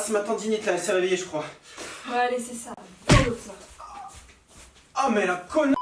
c'est ma tendinite là, elle s'est réveillée je crois. Ouais, allez, c'est ça. Prends l'autre, là. Oh mais la conne.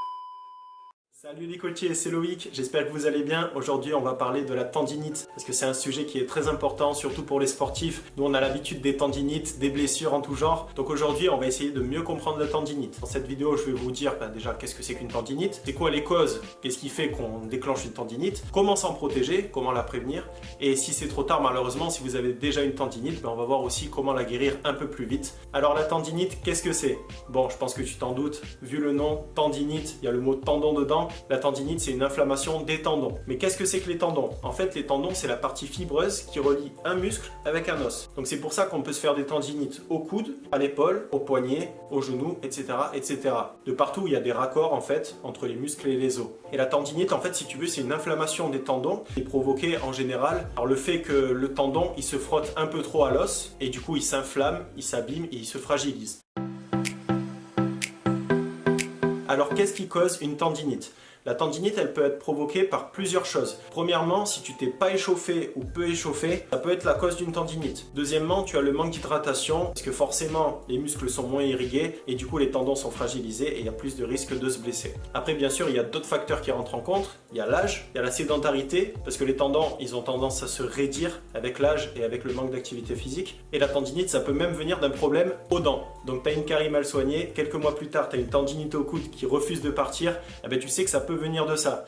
Salut les coachés, c'est Loïc, j'espère que vous allez bien. Aujourd'hui on va parler de la tendinite parce que c'est un sujet qui est très important, surtout pour les sportifs. Nous on a l'habitude des tendinites, des blessures en tout genre. Donc aujourd'hui on va essayer de mieux comprendre la tendinite. Dans cette vidéo je vais vous dire déjà qu'est-ce que c'est qu'une tendinite, c'est quoi les causes, qu'est-ce qui fait qu'on déclenche une tendinite, comment s'en protéger, comment la prévenir. Et si c'est trop tard malheureusement, si vous avez déjà une tendinite, on va voir aussi comment la guérir un peu plus vite. Alors la tendinite, qu'est-ce que c'est? Bon, je pense que tu t'en doutes, vu le nom, tendinite, il y a le mot tendon dedans. La tendinite, c'est une inflammation des tendons. Mais qu'est-ce que c'est que les tendons? En fait, les tendons, c'est la partie fibreuse qui relie un muscle avec un os. Donc c'est pour ça qu'on peut se faire des tendinites au coude, à l'épaule, au poignet, au genou, etc., etc. De partout, il y a des raccords en fait entre les muscles et les os. Et la tendinite, en fait, si tu veux, c'est une inflammation des tendons qui est provoquée en général par le fait que le tendon, il se frotte un peu trop à l'os et du coup, il s'inflamme, il s'abîme et il se fragilise. Alors, qu'est-ce qui cause une tendinite? La tendinite, elle peut être provoquée par plusieurs choses. Premièrement, si tu t'es pas échauffé ou peu échauffé, ça peut être la cause d'une tendinite. Deuxièmement, tu as le manque d'hydratation parce que forcément, les muscles sont moins irrigués et du coup, les tendons sont fragilisés et il y a plus de risques de se blesser. Après, bien sûr, il y a d'autres facteurs qui rentrent en compte. Il y a l'âge, il y a la sédentarité parce que les tendons, ils ont tendance à se raidir avec l'âge et avec le manque d'activité physique. Et la tendinite, ça peut même venir d'un problème aux dents. Donc, tu as une carie mal soignée, quelques mois plus tard, tu as une tendinite au coude qui refuse de partir, eh ben, tu sais que ça peut venir de ça.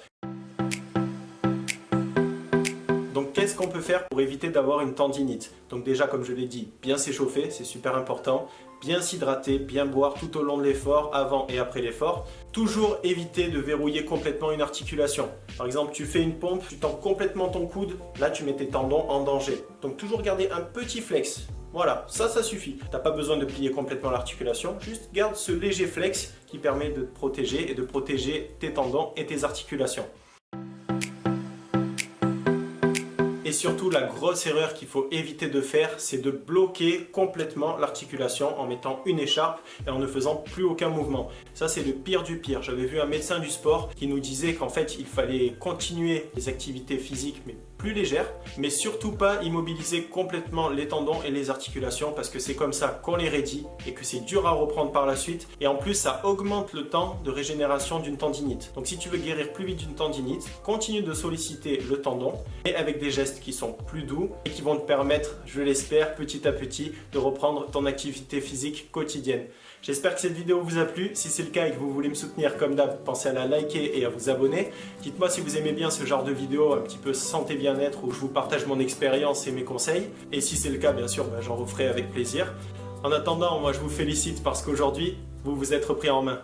Donc qu'est-ce qu'on peut faire pour éviter d'avoir une tendinite? Donc déjà, comme je l'ai dit, bien s'échauffer, c'est super important. Bien s'hydrater, bien boire tout au long de l'effort, avant et après l'effort. Toujours éviter de verrouiller complètement une articulation. Par exemple, tu fais une pompe, tu tends complètement ton coude, là tu mets tes tendons en danger. Donc toujours garder un petit flex. Voilà, ça suffit. Tu n'as pas besoin de plier complètement l'articulation, juste garde ce léger flex qui permet de te protéger et de protéger tes tendons et tes articulations. Et surtout, la grosse erreur qu'il faut éviter de faire, c'est de bloquer complètement l'articulation en mettant une écharpe et en ne faisant plus aucun mouvement. Ça, c'est le pire du pire. J'avais vu un médecin du sport qui nous disait qu'en fait, il fallait continuer les activités physiques, mais plus légères, mais surtout pas immobiliser complètement les tendons et les articulations parce que c'est comme ça qu'on les raidit et que c'est dur à reprendre par la suite. Et en plus, ça augmente le temps de régénération d'une tendinite. Donc, si tu veux guérir plus vite d'une tendinite, continue de solliciter le tendon et avec des gestes qui sont plus doux et qui vont te permettre, je l'espère, petit à petit, de reprendre ton activité physique quotidienne. J'espère que cette vidéo vous a plu. Si c'est le cas et que vous voulez me soutenir comme d'hab, pensez à la liker et à vous abonner. Dites-moi si vous aimez bien ce genre de vidéo un petit peu santé bien-être où je vous partage mon expérience et mes conseils. Et si c'est le cas, bien sûr, j'en referai avec plaisir. En attendant, moi je vous félicite parce qu'aujourd'hui, vous vous êtes repris en main.